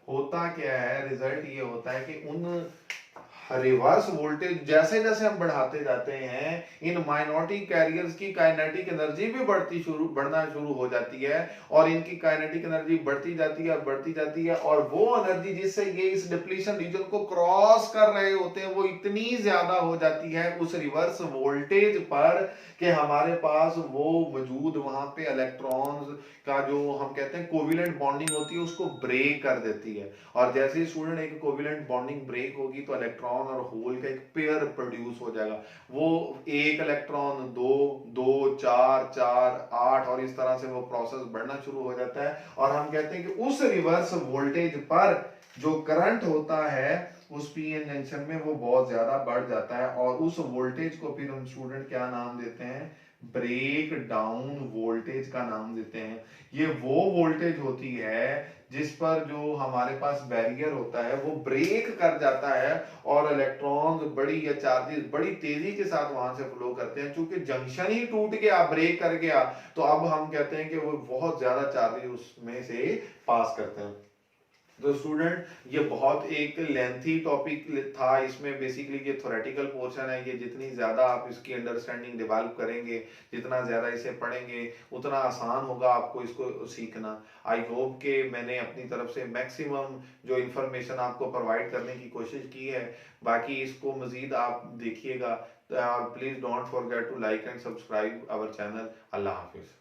होता क्या है, रिजल्ट ये होता है कि उन रिवर्स वोल्टेज जैसे जैसे हम बढ़ाते जाते हैं, इन माइनॉरिटी कैरियर्स की काइनेटिक एनर्जी भी बढ़ना शुरू हो जाती है। और इनकी काइनेटिक एनर्जी बढ़ती जाती है और बढ़ती जाती है, और वो एनर्जी जिससे ये इस डिप्लीशन रीजन को क्रॉस कर रहे होते हैं वो इतनी ज्यादा हो जाती है उस रिवर्स वोल्टेज पर कि हमारे पास वो मौजूद वहां पे इलेक्ट्रॉन्स का जो हम कहते हैं कोविलेंट बॉन्डिंग होती है उसको ब्रेक कर देती है। और जैसे ही स्टूडेंट एक कोविलेंट बॉन्डिंग ब्रेक होगी तो इलेक्ट्रॉन और होल का एक पेयर प्रोड्यूस हो जाएगा। वो एक इलेक्ट्रॉन, दो, दो, चार, चार, आठ, और इस तरह से वो प्रोसेस बढ़ना शुरू हो जाता है। और हम कहते हैं कि उस रिवर्स वोल्टेज पर जो करंट होता है उस पीएन जंक्शन में वो बहुत ज्यादा बढ़ जाता है, और उस वोल्टेज को फिर हम स्टूडेंट क्या नाम देते हैं, ब्रेक डाउन वोल्टेज का नाम देते हैं। ये वो वोल्टेज होती है जिस पर जो हमारे पास बैरियर होता है वो ब्रेक कर जाता है और इलेक्ट्रॉन्स बड़ी या चार्जेस बड़ी तेजी के साथ वहां से फ्लो करते हैं। चूंकि जंक्शन ही टूट गया, ब्रेक कर गया, तो अब हम कहते हैं कि वो बहुत ज्यादा चार्जेस उसमें से पास करते हैं। तो स्टूडेंट ये बहुत एक लेंथी टॉपिक था, इसमें बेसिकली ये थ्योरेटिकल पोर्शन है। ये जितनी ज़्यादा आप इसकी अंडरस्टैंडिंग डेवलप करेंगे, जितना ज़्यादा इसे पढ़ेंगे उतना आसान होगा आपको इसको सीखना। आई होप कि मैंने अपनी तरफ से मैक्सिमम जो इन्फॉर्मेशन आपको प्रोवाइड करने की कोशिश की है। बाकी इसको मज़ीद आप देखिएगा। Please don't forget to like and subscribe our channel. अल्लाह हाफिज़।